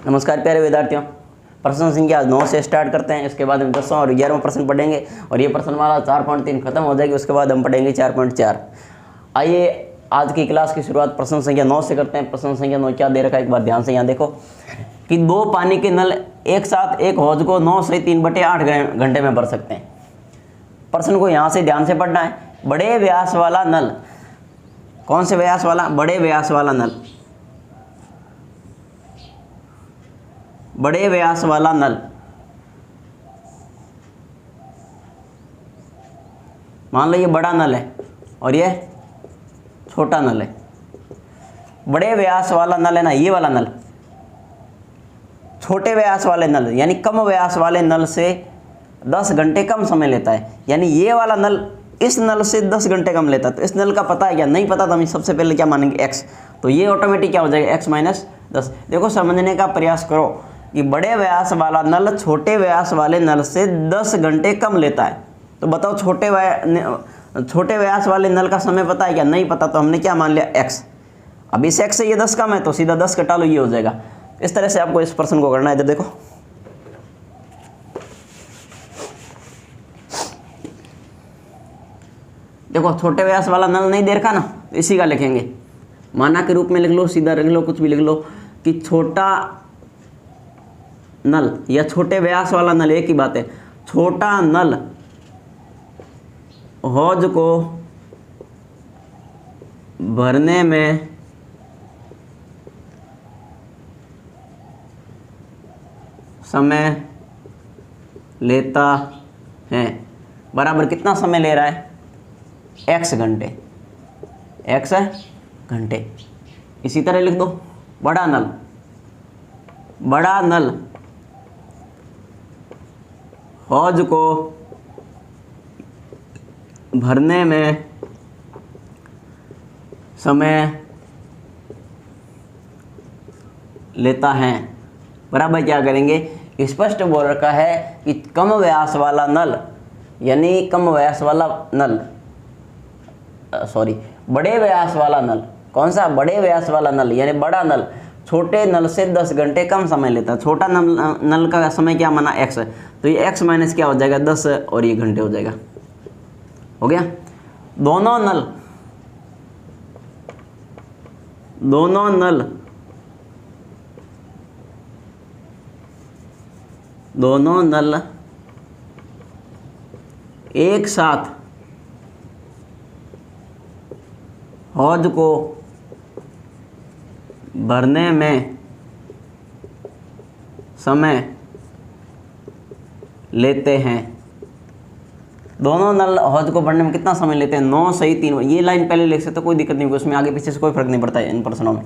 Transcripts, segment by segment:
नमस्कार प्यारे विद्यार्थियों, प्रश्न संख्या 9 से स्टार्ट करते हैं। इसके बाद हम 10वां और 11वां प्रश्न पढ़ेंगे और ये प्रश्नमाला 4.3 खत्म हो जाएगी। उसके बाद हम पढ़ेंगे 4.4। आइए आज की क्लास की शुरुआत प्रश्न संख्या 9 से करते हैं। प्रश्न संख्या 9 क्या दे रखा है एक बार ध्यान से यहाँ देखो कि 2 पानी के नल एक साथ एक हौज को 9 से 3/8 घंटे में भर सकते हैं। प्रश्न को यहाँ से ध्यान से पढ़ना है। बड़े व्यास वाला नल, कौन से व्यास वाला? बड़े व्यास वाला नल। बड़े व्यास वाला नल मान लो ये बड़ा नल है और ये छोटा नल है। बड़े व्यास वाला नल है ना, ये वाला नल। छोटे व्यास वाले नल यानी कम व्यास वाले नल से 10 घंटे कम समय लेता है। यानी ये वाला नल इस नल से 10 घंटे कम लेता है। तो इस नल का पता है क्या? नहीं पता। तो हम सबसे पहले क्या मानेंगे? x। तो ये ऑटोमेटिक क्या हो जाएगा? x - 10। देखो समझने का प्रयास करो कि बड़े व्यास वाला नल छोटे व्यास वाले नल से 10 घंटे कम लेता है। तो बताओ छोटे व्यास वाले नल का समय पता है क्या? नहीं पता। तो हमने क्या मान लिया? x। अब इस x से ये 10 कम है तो सीधा 10 घटा लो, ये हो जाएगा। इस तरह से आपको इस प्रश्न को करना है। इधर देखो, देखो छोटे व्यास वाला नल नहीं दे रखा ना, तो इसी का लिखेंगे। माना के रूप में लिख लो, सीधा लिख लो, कुछ भी लिख लो कि छोटा नल या छोटे व्यास वाला नल, एक ही बात है। छोटा नल हौज को भरने में समय लेता है। बराबर कितना समय ले रहा है? x घंटे। x घंटे। इसी तरह लिख दो बड़ा नल हौज को भरने में समय लेता है। बराबर क्या करेंगे? स्पष्ट बोल रखा है कि कम व्यास वाला नल यानी कम व्यास वाला नल, बड़े व्यास वाला नल। कौन सा? बड़े व्यास वाला नल यानी बड़ा नल छोटे नल से 10 घंटे कम समय लेता है। छोटा नल का समय क्या माना? x। तो ये x माइनस क्या हो जाएगा? 10 और ये घंटे हो जाएगा। हो गया। दोनों नल एक साथ हौज को भरने में समय लेते हैं। दोनों नल हौज को भरने में कितना समय लेते हैं? 9 से 3। ये लाइन पहले लिख सकते हो, कोई दिक्कत नहीं होगी उसमें, आगे पीछे से कोई फर्क नहीं पड़ता है इन प्रश्नों में।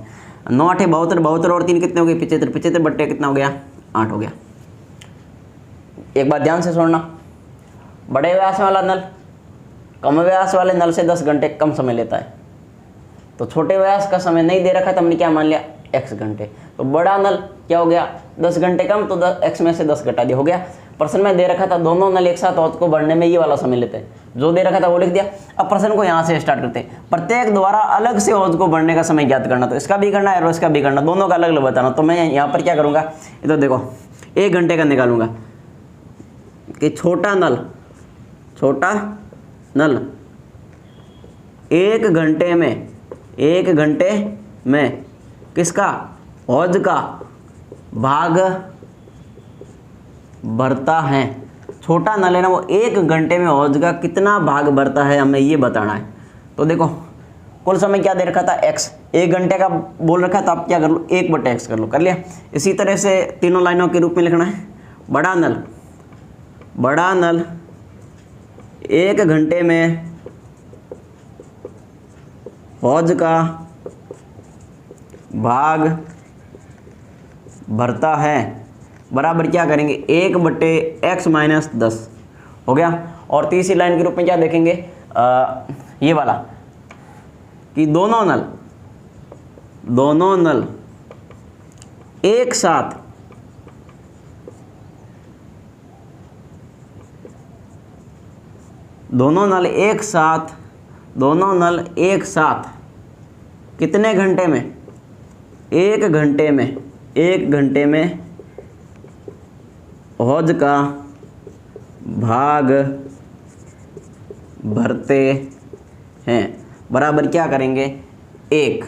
9 8 72, 72 और 3 कितने हो गए? 75। 75 बट्टे कितना हो गया? 8 हो गया। एक बात ध्यान से सुनना, बड़े व्यास वाला नल कम व्यास वाले नल से 10 घंटे कम समय लेता है। तो छोटे व्यास का समय नहीं दे रखा तो हमने क्या मान लिया? x घंटे। तो बड़ा नल क्या हो गया? 10 घंटे कम, तो x में से 10 घटा दिया। हो गया। प्रश्न में दे रखा था दोनों नल एक साथ हौज को भरने में ये वाला समय लेते हैं, जो दे रखा था वो लिख दिया। अब प्रश्न को यहाँ से स्टार्ट करते हैं। प्रत्येक द्वारा अलग से हौज को भरने का समय ज्ञात करना। तो इसका भी करना है और इसका भी करना, दोनों का अलग अलग बताना। तो मैं यहाँ पर क्या करूँगा? इधर देखो 1 घंटे का निकालूंगा कि छोटा नल 1 घंटे में किसका? हौज का भाग भरता है। छोटा नल है ना, वो 1 घंटे में हौज का कितना भाग भरता है हमें ये बताना है। तो देखो कुल समय क्या दे रखा था? x। 1 घंटे का बोल रखा था, आप क्या कर लो? 1/x कर लो। कर लिया। इसी तरह से तीनों लाइनों के रूप में लिखना है। बड़ा नल 1 घंटे में हौज का भाग भरता है। बराबर क्या करेंगे? 1/x - 10 हो गया। और तीसरी लाइन के रूप में क्या देखेंगे? ये वाला कि दोनों नल एक साथ दोनों नल एक साथ कितने घंटे में? 1 घंटे में 1 घंटे में हौज का भाग भरते हैं बराबर क्या करेंगे 1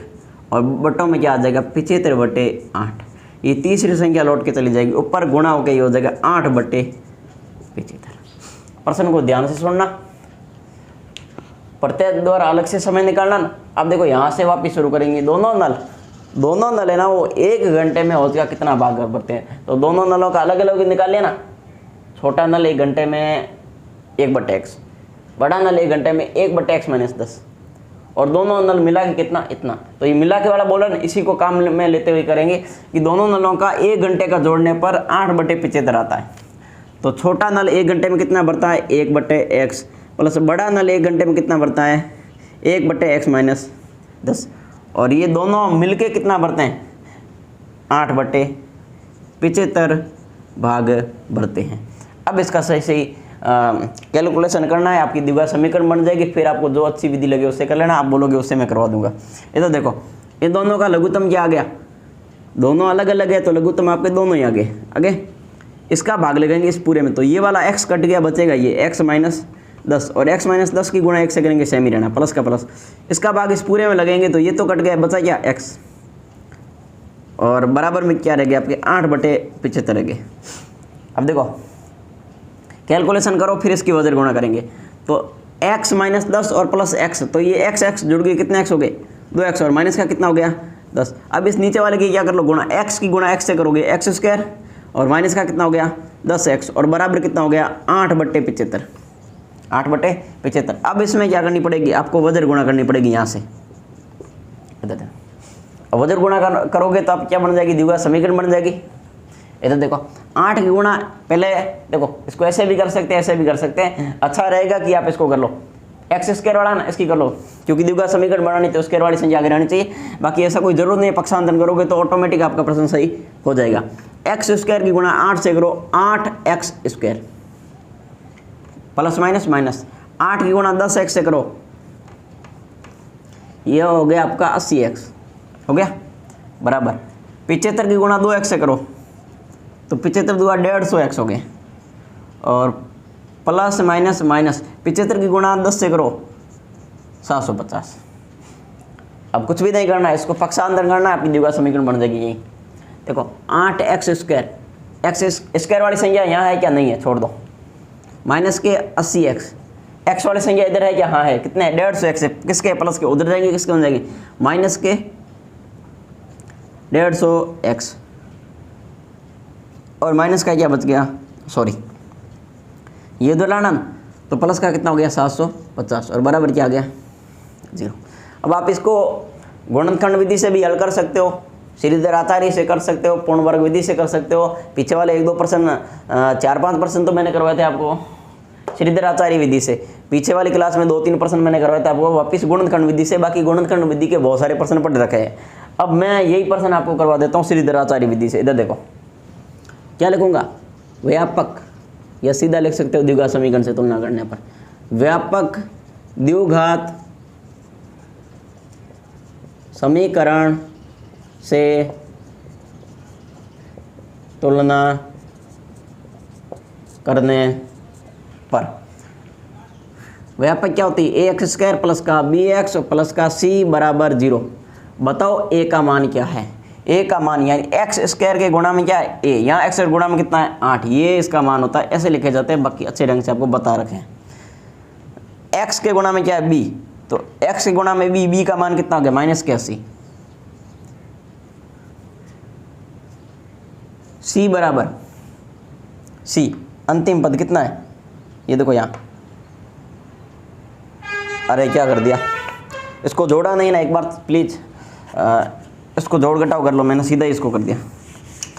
और बटों में क्या आ जाएगा 75/8। ये तीसरी संख्या लौट के चली जाएगी, ऊपर गुणा होकर ये हो जाएगा 8/75। प्रश्न को ध्यान से सुनना, प्रत्येक द्वारा अलग से समय निकालना ना। अब देखो यहाँ से वापिस शुरू करेंगे। दोनों नल है ना, वो 1 घंटे में हौज का कितना भाग भरते हैं, तो दोनों नलों का अलग अलग निकाल लिया ना। छोटा नल 1 घंटे में 1/x, बड़ा नल 1 घंटे में 1/x - 10, और दोनों नल मिला के कितना इतना। तो ये मिला के वाला बोला ना, इसी को काम में लेते हुए करेंगे कि दोनों नलों का 1 घंटे का जोड़ने पर 8/75 आता है। तो छोटा नल 1 घंटे में कितना भरता है 1/x, प्लस बड़ा नल 1 घंटे में कितना भरता है 1/x - 10, और ये दोनों मिलके कितना भरते हैं 8/75 भाग भरते हैं। अब इसका सही कैलकुलेशन करना है, आपकी द्विघात समीकरण बन जाएगी। फिर आपको जो अच्छी विधि लगे उससे कर लेना, आप बोलोगे उससे मैं करवा दूंगा। ये तो देखो, इन दोनों का लघुत्तम क्या आ गया, दोनों अलग अलग है तो लघुत्तम आपके दोनों ही आगे इसका भाग लगेंगे इस पूरे में, तो ये वाला x कट गया, बचेगा ये x - 10, और x - 10 की गुणा 1 से करेंगे, सेम ही रहना, प्लस का प्लस। इसका भाग इस पूरे में लगेंगे तो ये तो कट गया, बचा क्या x, और बराबर में क्या रह गया आपके 8/75 रह गए। अब देखो कैलकुलेशन करो, फिर इसकी वजह गुणा करेंगे, तो x - 10 और प्लस x, तो ये x जुड़ गए, कितने x हो गए 2x, और माइनस का कितना हो गया 10। अब इस नीचे वाले की क्या कर लो गुणा, x की गुणा x से करोगे x², और माइनस का कितना हो गया 10x, और बराबर कितना हो गया 8/75। 8/75। अब इसमें क्या करनी पड़ेगी आपको, वजन गुणा करनी पड़ेगी यहाँ से। वजन गुणा करोगे तो आप क्या बन जाएगी, द्विघात समीकरण बन जाएगी। इधर देखो 8 की गुणा, पहले देखो इसको ऐसे भी कर सकते हैं, ऐसे भी कर सकते हैं। अच्छा रहेगा कि आप इसको कर लो x² वाला ना, इसकी कर लो, क्योंकि द्विघात समीकरण बनानी तो स्क्वायर वाली संख्या आगे रहनी चाहिए। बाकी ऐसा कोई जरूरत नहीं है, पक्षांतरण करोगे तो ऑटोमेटिक आपका प्रश्न सही हो जाएगा। x² की गुणा 8 से करो 8x², प्लस माइनस 8 की गुणा 10x से करो, यह हो गया आपका 80x हो गया, बराबर 75 की गुणा 2x से करो तो 75 दूना 150x हो गए, और प्लस माइनस 75 की गुणा 10 से करो 750। अब कुछ भी नहीं करना है, इसको पक्षांतर करना है, आपकी द्विघात समीकरण बन जाएगी। यही देखो 8x², x² वाली संख्या यहाँ है क्या, नहीं है, छोड़ दो। माइनस के 80x, x वाली संख्या इधर है क्या, हाँ है, कितने 150x है, किसके प्लस के उधर जाएंगे, किसके बन जाएगी माइनस के 150x, और माइनस का क्या बच गया, सॉरी ये उधर लाना ना, तो प्लस का कितना हो गया 750, और बराबर क्या आ गया 0। अब आप इसको गुणनखंड विधि से भी हल कर सकते हो, श्रीधर आचार्य से कर सकते हो, पूर्ण वर्ग विधि से कर सकते हो। पीछे वाले 1-2 प्रश्न 4-5 प्रश्न तो मैंने करवाए थे आपको श्रीधर आचार्य विधि से, पीछे वाली क्लास में 2-3 प्रश्न मैंने करवाए थे आपको वापिस गुणनखंड विधि से। बाकी गुणनखंड विधि के बहुत सारे प्रश्न पढ़ रखे हैं। अब मैं यही प्रश्न आपको करवा देता हूँ श्रीधर आचार्य विधि से। इधर देखो क्या लिखूंगा, व्यापक, या सीधा लिख सकते हो द्विघात समीकरण से तुलना करने पर, व्यापक द्विघात समीकरण से तुलना करने पर व्यापक क्या होती है, ax² प्लस का bx प्लस का c बराबर 0। बताओ a का मान क्या है, a का मान यानी x² के गुणा में क्या है a, यहाँ x गुणा में कितना है 8, ये इसका मान होता है, ऐसे लिखे जाते हैं। बाकी अच्छे ढंग से आपको बता रखे हैं। x के गुणा में क्या है b, तो x के गुणा में b का मान कितना हो गया माइनस के 80, c बराबर c, अंतिम पद कितना है ये देखो यहाँ, अरे क्या कर दिया, इसको जोड़ा नहीं ना, एक बार प्लीज़ इसको जोड़ घटाव कर लो, मैंने सीधा ही इसको कर दिया।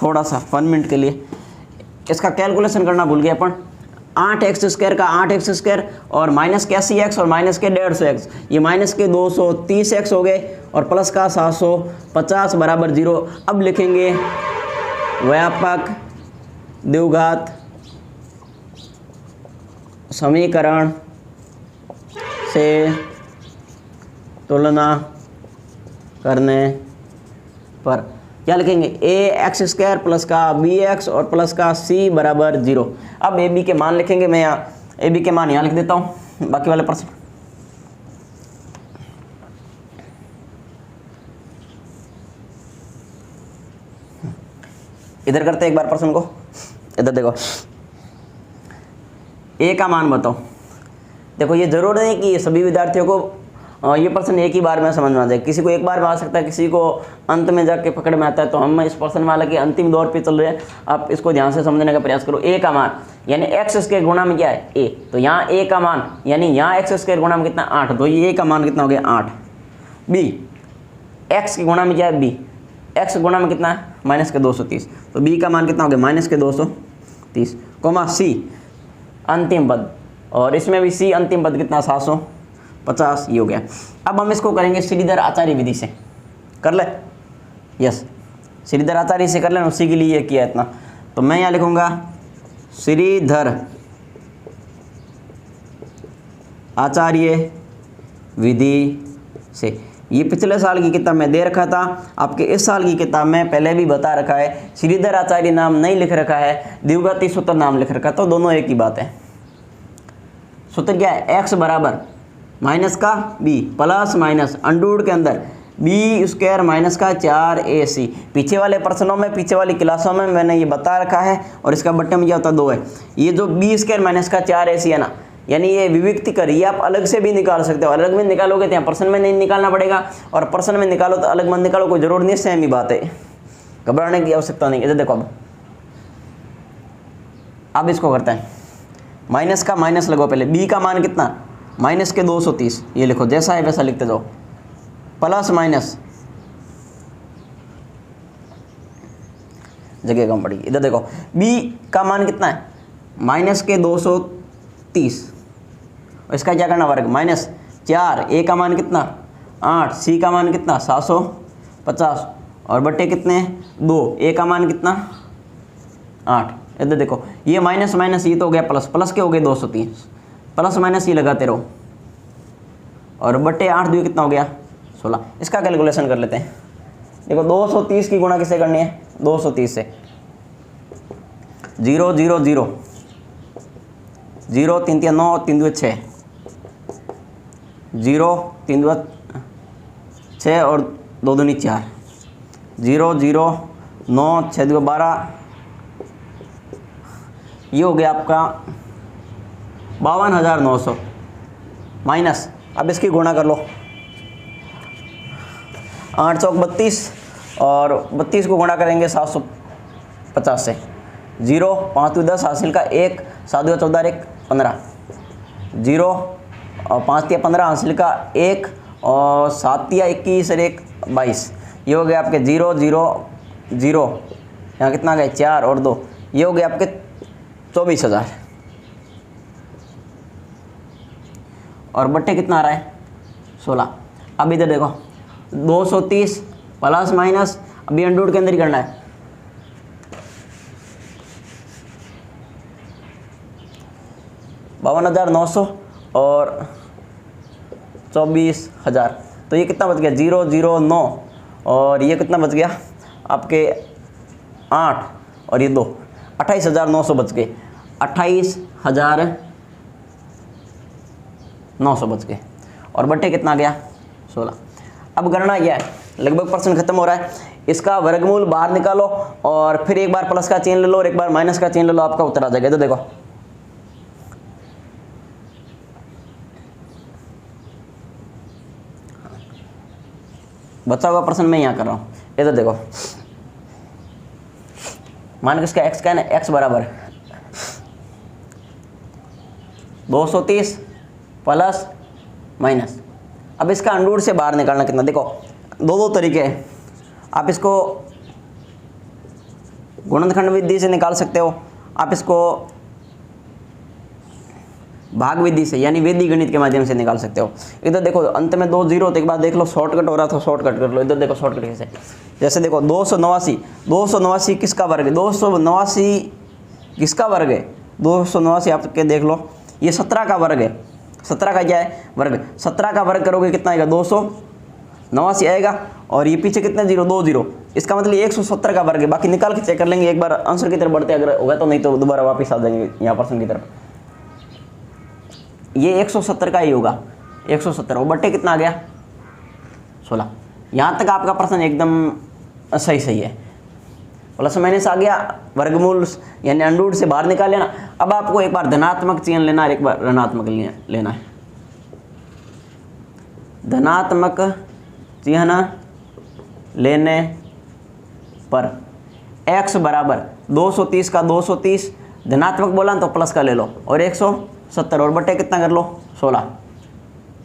थोड़ा सा 1 मिनट के लिए इसका कैलकुलेशन करना भूल गया अपन। 8x² का 8x² और माइनस के 80x और माइनस के 150x, ये माइनस के 230x हो गए, और प्लस का 750 बराबर 0। अब लिखेंगे व्यापक द्विघात समीकरण से तुलना करने पर क्या लिखेंगे, ए एक्स स्क्वायर प्लस का बी एक्स और प्लस का सी बराबर 0। अब ए बी के मान लिखेंगे, मैं यहाँ ए बी के मान यहाँ लिख देता हूँ, बाकी वाले प्रश्न इधर करते हैं एक बार प्रश्न को। इधर देखो, ए का मान बताओ। देखो ये जरूर नहीं कि सभी विद्यार्थियों को ये प्रश्न एक ही बार में समझ में आ जाए, किसी को एक बार में आ सकता है, किसी को अंत में जाके पकड़ में आता है। तो हम इस प्रश्न में हालांकि अंतिम दौर पे चल रहे हैं, आप इसको ध्यान से समझने का प्रयास करो। ए का मान यानी एक्स स्क्वायर गुणा में क्या है, ए, तो यहाँ ए का मान यानी यहाँ एक्स स्क्वायर गुणा में कितना 8, तो ये ए का मान कितना हो गया 8। बी एक्स के गुणा में क्या है, बी एक्स गुणा में कितना है माइनस के 230, तो बी का मान कितना हो गया माइनस के 230, कोमा सी अंतिम पद, और इसमें भी सी अंतिम पद कितना 750, ये हो गया। अब हम इसको करेंगे श्रीधर आचार्य विधि से, कर ले, यस श्रीधर आचार्य से कर लेना, उसी के लिए ये किया इतना। तो मैं यहाँ लिखूंगा श्रीधर आचार्य विधि से। ये पिछले साल की किताब में दे रखा था, आपके इस साल की किताब में पहले भी बता रखा है, श्रीधर आचार्य नाम नहीं लिख रखा है, द्विघाती सूत्र नाम लिख रखा, तो दोनों एक ही बात है। सूत्र क्या है, x बराबर माइनस का b प्लस माइनस अंडूड के अंदर बी स्क्वायर माइनस का 4ac। पीछे वाले प्रश्नों में, पीछे वाली क्लासों में मैंने ये बता रखा है, और इसका बट्टे में क्या होता है 2 है। ये जो बी स्क्वायर माइनस का 4ac है ना, यानी ये विविक्ति कर, ये आप अलग से भी निकाल सकते हो, अलग में निकालोगे तो यहाँ प्रश्न में नहीं निकालना पड़ेगा, और प्रश्न में निकालो तो अलग में निकालो, कोई जरूर नहीं, सेम ही बात है, घबराने की आवश्यकता नहीं। इधर देखो, अब इसको करते हैं, माइनस का माइनस लगो पहले, बी का मान कितना माइनस के 230, ये लिखो जैसा है वैसा लिखते जाओ, प्लस माइनस जगह कम पड़ेगी। इधर देखो, बी का मान कितना है माइनस के 230, और इसका क्या करना वर्ग माइनस 4, ए का मान कितना 8, सी का मान कितना 750, और बट्टे कितने 2, ए का मान कितना 8। इधर देखो, ये माइनस माइनस ये तो हो गया प्लस, प्लस के हो गए 230, प्लस माइनस ये लगाते रहो, और बट्टे 8 2 कितना हो गया 16। इसका कैलकुलेशन कर लेते हैं। देखो 230 की गुणा किससे करनी है, 230 से, 0 0 0 0 3 3 9 3 2 6, 0 3 2 6 और 2 2 4, 0 0 9 6 2 12, ये हो गया आपका 52,900 माइनस, अब इसकी गुणा कर लो, 8 चौक 32, और 32 को गुणा करेंगे 750 से, 0 5 2 10 हासिल का 1 7 2 14 1 15, 0 और 5 3 15 हासिल का 1 और 7 3 21 और 1 22, ये हो गया आपके 0 0 0, यहाँ कितना गए 4 और 2, ये हो गया आपके 24,000, और बट्टे कितना आ रहा है 16। अब इधर देखो 230 प्लस माइनस, अभी अंडूड के अंदर ही करना है, 52,900 और 24,000, तो ये कितना बच गया 0 0 9, और ये कितना बच गया आपके 8 और ये 2, 28,900 बच गए, 28,900 बच गए, और बट्टे कितना गया 16। अब गणना क्या है, लगभग प्रश्न खत्म हो रहा है, इसका वर्गमूल बाहर निकालो, और फिर एक बार प्लस का चिन्ह ले लो और एक बार माइनस का चिन्ह ले लो, आपका उत्तर आ जाएगा। तो देखो बचा हुआ प्रश्न मैं यहाँ कर रहा हूँ, इधर देखो, मान किसका x का है ना, x बराबर 230 प्लस माइनस। अब इसका अंडूर से बाहर निकालना कितना, देखो दो तरीके हैं, आप इसको गुणनखंड विधि से निकाल सकते हो, आप इसको भाग विधि से यानी वेदी गणित के माध्यम से निकाल सकते हो। इधर देखो अंत में 2 0, तो एक बार देख लो शॉर्टकट हो रहा था, शॉर्टकट कर लो। इधर देखो शॉर्टकट कैसे, जैसे देखो 289 किसका वर्ग है, 289 किसका वर्ग है, 289 आपके देख लो, ये 17 का वर्ग है, 17 का क्या है वर्ग, 17 का वर्ग करोगे कितना आएगा 289 आएगा, और ये पीछे कितने जीरो, 2 जीरो, इसका मतलब ये 170 का वर्ग है। बाकी निकाल के चेक कर लेंगे एक बार आंसर की तरफ बढ़ते अगर होगा तो, नहीं तो दोबारा वापस आ जाएंगे यहाँ परसेंट की तरफ। ये 170 का ही होगा, 170 और बट्टे कितना आ गया 16। यहाँ तक आपका प्रश्न एकदम सही है। प्लस माइनस आ गया, वर्गमूल यानी अंडर से बाहर निकाल लेना। अब आपको एक बार धनात्मक चिन्ह लेना है, एक बार ऋणात्मक लेना है। धनात्मक चिन्ह लेने पर x बराबर 230 का 230, धनात्मक बोला तो प्लस का ले लो, और 170 और बटे कितना कर लो 16।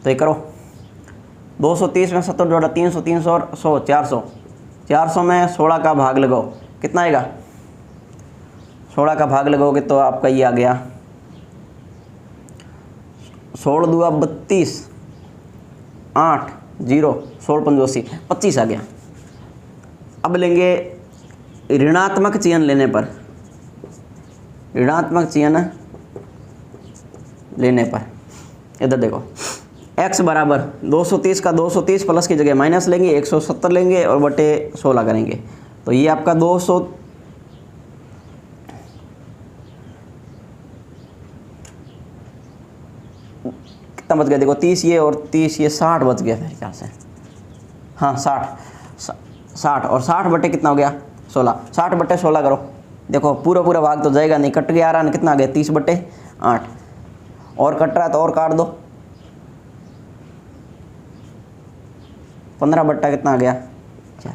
तो ये करो 230 में 70 जोड़ा 300, 300 और 100 400, 400 में 16 का भाग लगाओ, कितना आएगा 16 का भाग लगाओगे तो आपका ये आ गया 16 दूआ 32, 8 0 16 85 25 आ गया। अब लेंगे ऋणात्मक चिन्ह लेने पर, ऋणात्मक चिन्ह लेने पर इधर देखो x बराबर 230 का 230 प्लस की जगह माइनस लेंगे, 170 लेंगे और बटे 16 करेंगे। तो ये आपका 200 कितना बच गया देखो 30 ये और 30 ये 60 बच गया मेरे ख्याल से। हाँ 60 और 60 बटे कितना हो गया 16, 60 बटे 16 करो, देखो पूरा पूरा भाग तो जाएगा नहीं, कट गया आ रहा, कितना आ गया 30 बटे 8 और कट रहा है तो और काट दो, 15 बट्टा कितना आ गया 4।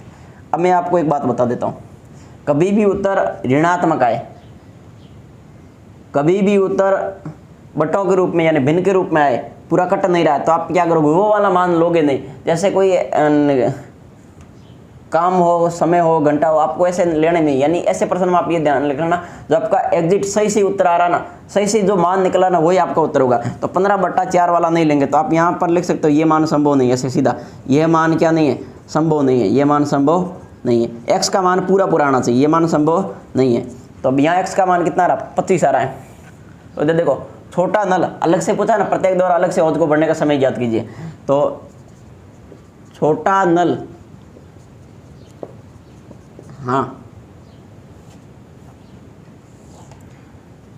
अब मैं आपको एक बात बता देता हूँ, कभी भी उत्तर ऋणात्मक आए, कभी भी उत्तर बट्टों के रूप में यानी भिन्न के रूप में आए, पूरा कट नहीं रहा है, तो आप क्या करोगे वो वाला मान लोगे नहीं। जैसे कोई काम हो, समय हो, घंटा हो, आपको ऐसे लेने नहीं, यानी ऐसे प्रश्न में आप ये ध्यान रखना जो आपका एग्जिट सही उत्तर आ रहा ना, सही जो मान निकला ना वही आपका उत्तर होगा। तो 15 बट्टा 4 वाला नहीं लेंगे, तो आप यहाँ पर लिख सकते हो ये मान संभव नहीं है, ऐसे सीधा ये मान क्या नहीं है संभव नहीं है, ये मान संभव नहीं है। x का मान पूरा आना चाहिए, ये मान संभव नहीं है। तो अब यहाँ x का मान कितना आ रहा 25 आ रहा है। तो इधर देखो छोटा नल अलग से पूछा ना, प्रत्येक द्वारा अलग से औंध को बढ़ने का समय ज्ञात कीजिए। तो छोटा नल, हाँ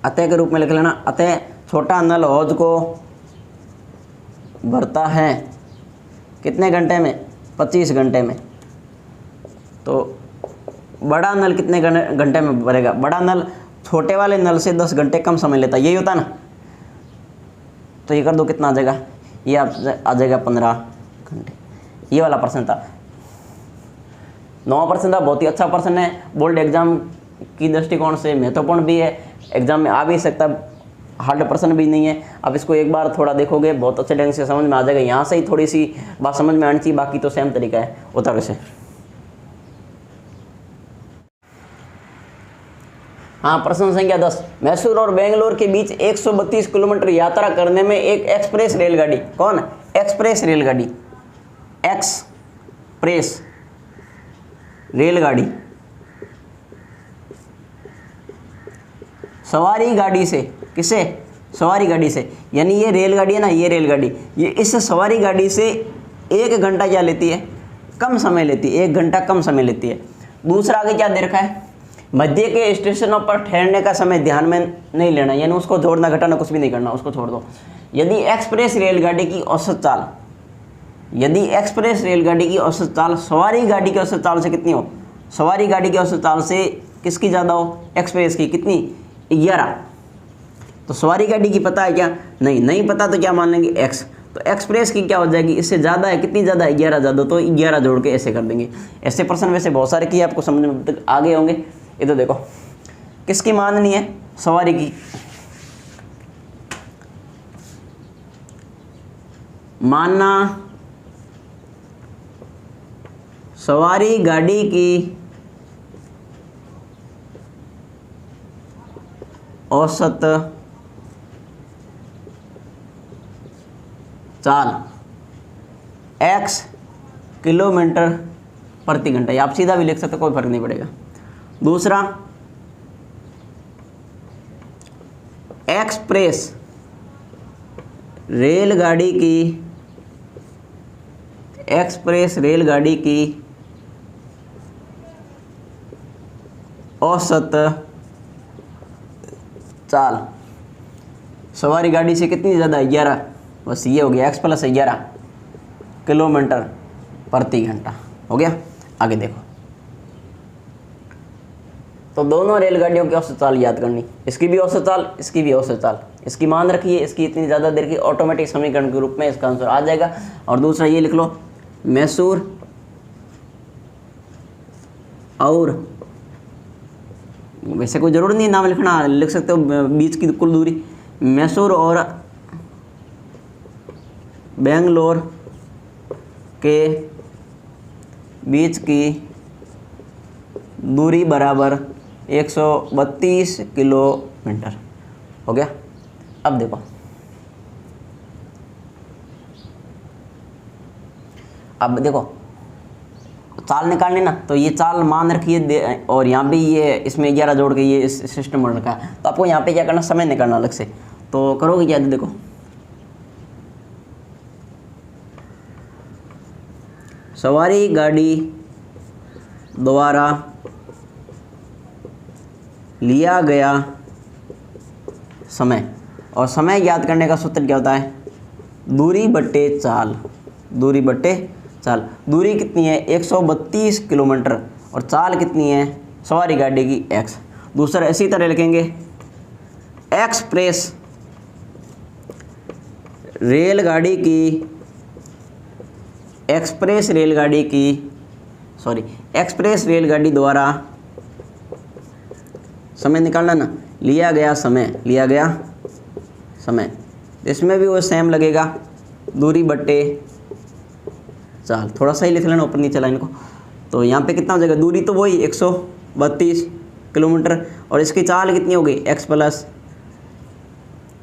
अतः के रूप में लिख लेना, अतः छोटा नल हौज को भरता है कितने घंटे में 25 घंटे में। तो बड़ा नल कितने घंटे में भरेगा, बड़ा नल छोटे वाले नल से 10 घंटे कम समय लेता है, यही होता ना। तो ये कर दो कितना आ जाएगा, ये आ जाएगा 15 घंटे। ये वाला प्रश्न था 9% था, बहुत ही अच्छा प्रश्न है, बोर्ड एग्जाम की दृष्टिकोण से महत्वपूर्ण भी है, एग्जाम में आ भी सकता, हार्ड प्रश्न भी नहीं है। अब इसको एक बार थोड़ा देखोगे बहुत अच्छे ढंग से समझ में आ जाएगा। यहाँ से ही थोड़ी सी बात समझ में आनी चाहिए, बाकी तो सेम तरीका है उत्तर से। हाँ प्रश्न संख्या 10, मैसूर और बेंगलोर के बीच 132 किलोमीटर यात्रा करने में एक एक्सप्रेस रेलगाड़ी, कौन एक्सप्रेस रेलगाड़ी, एक्सप्रेस रेलगाड़ी सवारी गाड़ी से, किसे सवारी गाड़ी से, यानी ये रेलगाड़ी है ना, ये रेलगाड़ी, ये इस सवारी गाड़ी से 1 घंटा क्या लेती है कम समय लेती है, 1 घंटा कम समय लेती है। दूसरा आगे क्या दे रखा है, मध्य के स्टेशनों पर ठहरने का समय ध्यान में नहीं लेना, यानी उसको जोड़ना घटाना कुछ भी नहीं करना, उसको छोड़ दो। यदि एक्सप्रेस रेलगाड़ी की औसत चाल, यदि एक्सप्रेस रेलगाड़ी की औसत चाल सवारी गाड़ी की औसत चाल से कितनी हो, सवारी गाड़ी की औसत चाल से किसकी ज़्यादा हो, एक्सप्रेस की, कितनी 11। तो सवारी गाड़ी की पता है क्या, नहीं पता, तो क्या मान लेंगे x। तो एक्सप्रेस की क्या हो जाएगी, इससे ज़्यादा है, कितनी ज़्यादा है 11 ज़्यादा, तो 11 जोड़ के ऐसे कर देंगे। ऐसे प्रश्न वैसे बहुत सारे किए, आपको समझ में तक आगे होंगे। ये तो देखो किसकी माननी है, सवारी की, मानना सवारी गाड़ी की औसत चाल x किलोमीटर प्रति घंटा, आप सीधा भी लिख सकते, कोई फर्क नहीं पड़ेगा। दूसरा एक्सप्रेस रेलगाड़ी की, एक्सप्रेस रेलगाड़ी की औसत चाल सवारी गाड़ी से कितनी ज़्यादा, 11, बस ये हो गया x + 11 किलोमीटर प्रति घंटा। हो गया। आगे देखो, तो दोनों रेलगाड़ियों की औसत चाल याद करनी, इसकी भी औसत चाल, इसकी भी औसत चाल, इसकी मान रखिए, इसकी इतनी ज़्यादा देर की, ऑटोमेटिक समीकरण के रूप में इसका आंसर आ जाएगा। और दूसरा ये लिख लो, मैसूर और, वैसे कोई ज़रूरत नहीं नाम लिखना, लिख सकते हो बीच की कुल दूरी, मैसूर और बेंगलोर के बीच की दूरी बराबर 132 किलोमीटर। हो गया। अब देखो, अब देखो चाल निकालनी ना, तो ये चाल मान रखिए और यहाँ पे ये इसमें 11 जोड़ के ये इस सिस्टम बन रखा है, तो आपको यहाँ पे क्या करना, समय निकालना अलग से। तो करोगे क्या, देखो सवारी गाड़ी द्वारा लिया गया समय, और समय याद करने का सूत्र क्या होता है, दूरी बट्टे चाल, दूरी बट्टे चाल। दूरी कितनी है, 132 किलोमीटर, और चाल कितनी है सवारी गाड़ी की, x। दूसरा इसी तरह लिखेंगे, एक्सप्रेस रेलगाड़ी की, एक्सप्रेस रेलगाड़ी द्वारा समय निकालना ना, लिया गया समय, इसमें भी वो सेम लगेगा, दूरी बट्टे चाल। थोड़ा सा ही लिख लेना ऊपर नीचे लाइन को। तो यहाँ पे कितना हो जाएगा, दूरी तो वही 132 किलोमीटर, और इसकी चाल कितनी हो गई, x +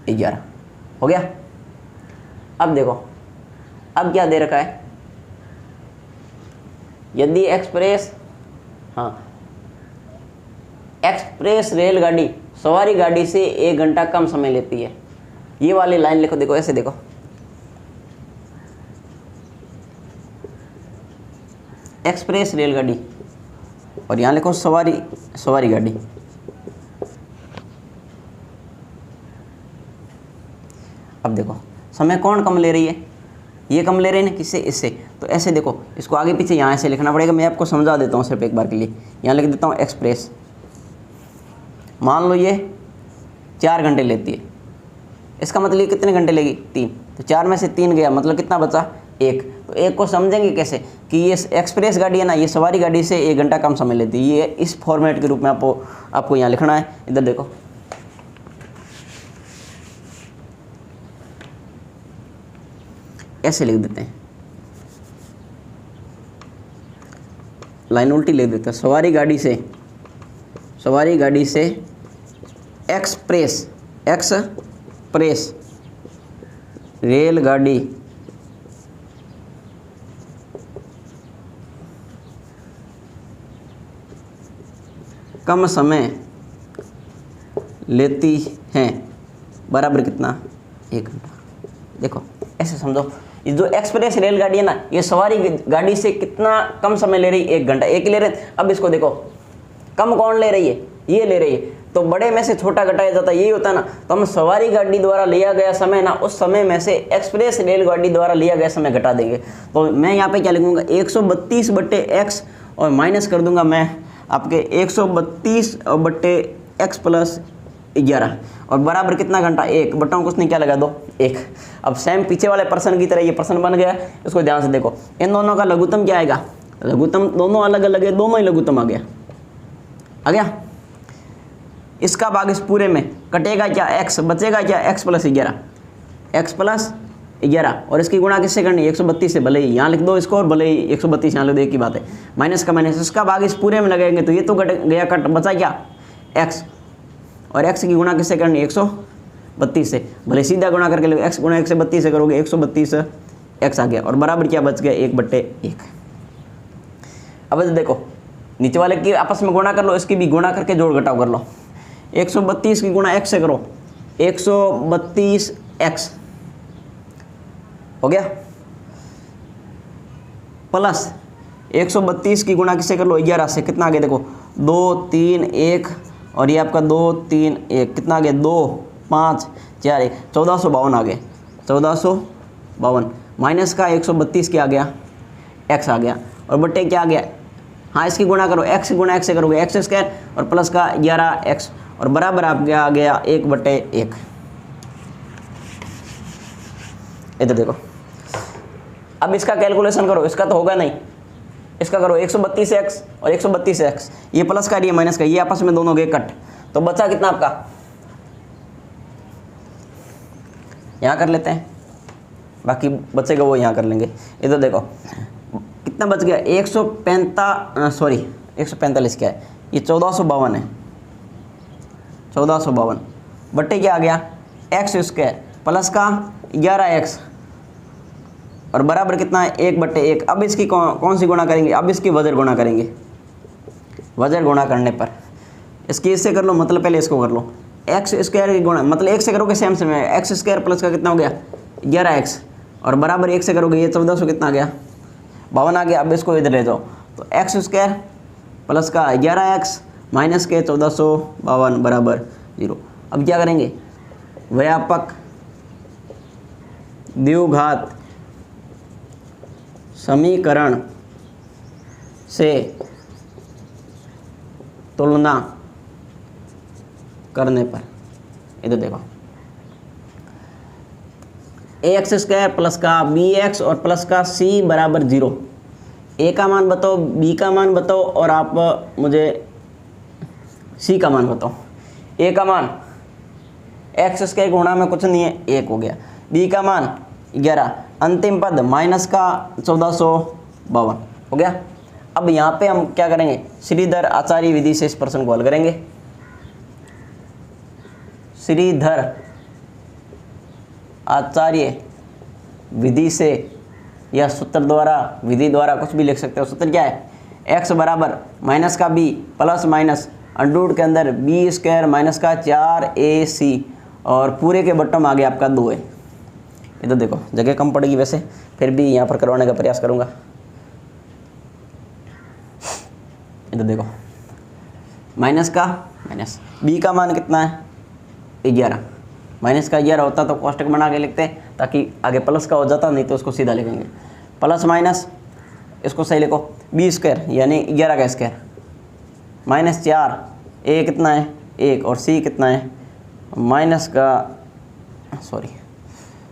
11। हो गया। अब देखो, अब क्या दे रखा है, यदि एक्सप्रेस रेलगाड़ी सवारी गाड़ी से 1 घंटा कम समय लेती है, ये वाली लाइन लिखो, देखो ऐसे देखो, एक्सप्रेस रेलगाड़ी, और यहाँ लिखो सवारी गाड़ी। अब देखो समय कौन कम ले रही है, ये कम ले रहे हैं ना, किससे, इससे। तो ऐसे देखो, इसको आगे पीछे यहाँ ऐसे लिखना पड़ेगा, मैं आपको समझा देता हूँ सिर्फ एक बार के लिए। यहाँ लिख देता हूँ एक्सप्रेस, मान लो ये 4 घंटे लेती है, इसका मतलब ये कितने घंटे लेगी, 3, तो 4 में से 3 गया, मतलब कितना बचा, 1। तो 1 को समझेंगे कैसे कि ये एक्सप्रेस गाड़ी है ना, ये सवारी गाड़ी से 1 घंटा कम समय लेती है, ये इस फॉर्मेट के रूप में आपको यहाँ लिखना है। इधर देखो, ऐसे लिख देते हैं, लाइन उल्टी लिख देते हैं, सवारी गाड़ी से एक्सप्रेस रेलगाड़ी कम समय लेती हैं, बराबर कितना, 1 घंटा। देखो ऐसे समझो, ये जो एक्सप्रेस रेलगाड़ी है ना, ये सवारी गाड़ी से कितना कम समय ले रही है, 1 घंटा, 1 ले रहे। अब इसको देखो, कम कौन ले रही है, ये ले रही है, तो बड़े में से छोटा घटाया जाता है, यही होता है ना। तो हम सवारी गाड़ी द्वारा लिया गया समय ना, उस समय में से एक्सप्रेस रेलगाड़ी द्वारा लिया गया समय घटा देंगे। तो मैं यहाँ पे क्या लिखूंगा, 132/x, और माइनस कर दूंगा मैं आपके 132/x + 11, और बराबर कितना घंटा, 1। बटाओं कुछ नहीं, क्या लगा दो, 1। अब सेम पीछे वाले पर्सन की तरह ये पर्सन बन गया, इसको ध्यान से देखो, इन दोनों का लघुत्तम क्या आएगा, लघुत्तम दोनों अलग अलग है, दोनों ही लघुत्तम आ गया। इसका भाग इस पूरे में कटेगा क्या, x, बचेगा क्या, x + 11, और इसकी गुणा किससे करनी, 132 से। भले ही यहाँ लिख दो इसको, और भले ही 132 यहाँ लिख दो, एक ही बात है। माइनस का माइनस, इसका भाग इस पूरे में लगाएंगे, तो ये तो कट गया, कट बचा क्या, x, और x की गुणा किससे करनी, 132 से। भले सीधा गुणा करके लोगे, x गुणा 132 से करोगे, 132x आ गया, और बराबर क्या बच गया, 1/1। अब देखो, नीचे वाले की आपस में गुणा कर लो, इसकी भी गुणा करके जोड़ घटाव कर लो। 132 की गुणा x से करो, 132x हो गया, प्लस 132 की गुणा किससे कर लो 11 से, कितना आ गया देखो 2 3 1 और ये आपका 2 3 1 कितना आ गया 2 5 4 1 1452 आ गया 1452 माइनस का 132 क्या आ गया x आ गया और बट्टे क्या आ गया, हाँ इसकी गुणा करो x गुणा x से करोगे x स्क्वायर और प्लस का 11x और बराबर आपके आ गया 1/1। इधर देखो अब इसका कैलकुलेशन करो, इसका तो होगा नहीं, इसका करो 132x और 132x, ये प्लस का ये माइनस का, ये आपस में दोनों गए कट, तो बचा कितना आपका, यहाँ कर लेते हैं, बाकी बचेगा वो यहाँ कर लेंगे। इधर देखो कितना बच गया 145 क्या है ये 1452 है, 1452 बट्टे क्या आ गया एक्स स्क्वायर प्लस का 11x और बराबर कितना है 1/1। अब इसकी कौन सी गुणा करेंगे, अब इसकी वजर गुणा करेंगे, वजर गुणा करने पर इसकी इससे कर लो, मतलब पहले इसको कर लो एक्स स्क्वायर की गुणा, मतलब 1 से करोगे सेम सेम है, एक्स स्क्वायर प्लस का कितना हो गया 11x और बराबर 1 से करोगे ये 1400 कितना आ गया 52 आ गया। अब इसको इधर ले जाओ तो एक्स स्क्वायर प्लस का 11x माइनस के 1452 बराबर 0। अब क्या करेंगे व्यापक द्विघात समीकरण से तुलना करने पर, इधर देखो एक्स स्क्वायर प्लस का bx और प्लस का c बराबर 0, a का मान बताओ, b का मान बताओ और आप मुझे c का मान बताओ। a का मान एक्स स्क्वायर गुणा में कुछ नहीं है 1 हो गया, b का मान 11, अंतिम पद माइनस का 1452 हो गया। अब यहाँ पे हम क्या करेंगे श्रीधर आचार्य विधि से इस प्रश्न को हल करेंगे। श्रीधर आचार्य विधि से या सूत्र द्वारा विधि द्वारा कुछ भी लिख सकते हो। सूत्र क्या है x बराबर माइनस का b प्लस माइनस अंडरूट के अंदर b स्क्वायर माइनस का 4ac और पूरे के बट्टों में आगे आपका 2 है। इधर देखो जगह कम पड़ेगी वैसे, फिर भी यहाँ पर करवाने का प्रयास करूँगा। इधर देखो माइनस का माइनस b का मान कितना है 11, माइनस का 11 होता तो कोष्टक बना के लिखते हैं ताकि आगे प्लस का हो जाता, नहीं तो उसको सीधा लिखेंगे प्लस माइनस, इसको सही लिखो b स्क्वायर यानी 11 का स्क्वायर माइनस 4, a कितना है 1 और c कितना है माइनस का, सॉरी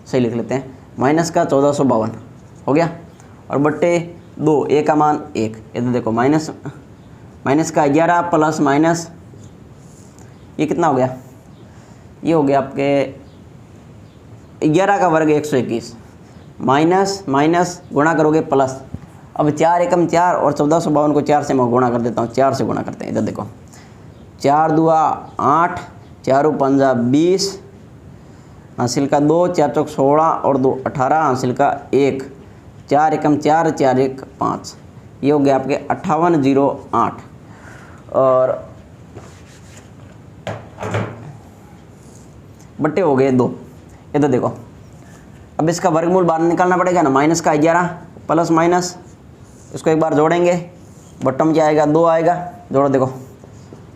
सही लिख लेते हैं माइनस का 1452 हो गया और बट्टे 2, a का मान 1। इधर देखो माइनस का 11 प्लस माइनस ये कितना हो गया, ये हो गया आपके 11 का वर्ग 121 माइनस माइनस गुणा करोगे प्लस। अब 4 एकम 4 और 1452 को 4 से मैं गुणा कर देता हूँ, 4 से गुणा करते हैं। इधर देखो 4 दूआ 8, 4 पंजा 20, हासिल का 2, 4 चौक 16 और 2 18, हासिल का 1, 4 एकम 4, 4 1 5, ये हो गया आपके 5808 और बट्टे हो गए 2। इधर देखो अब इसका वर्गमूल बाहर निकालना पड़ेगा ना, माइनस का 11 प्लस माइनस, इसको एक बार जोड़ेंगे बट्टों में क्या आएगा 2 आएगा, जोड़ो देखो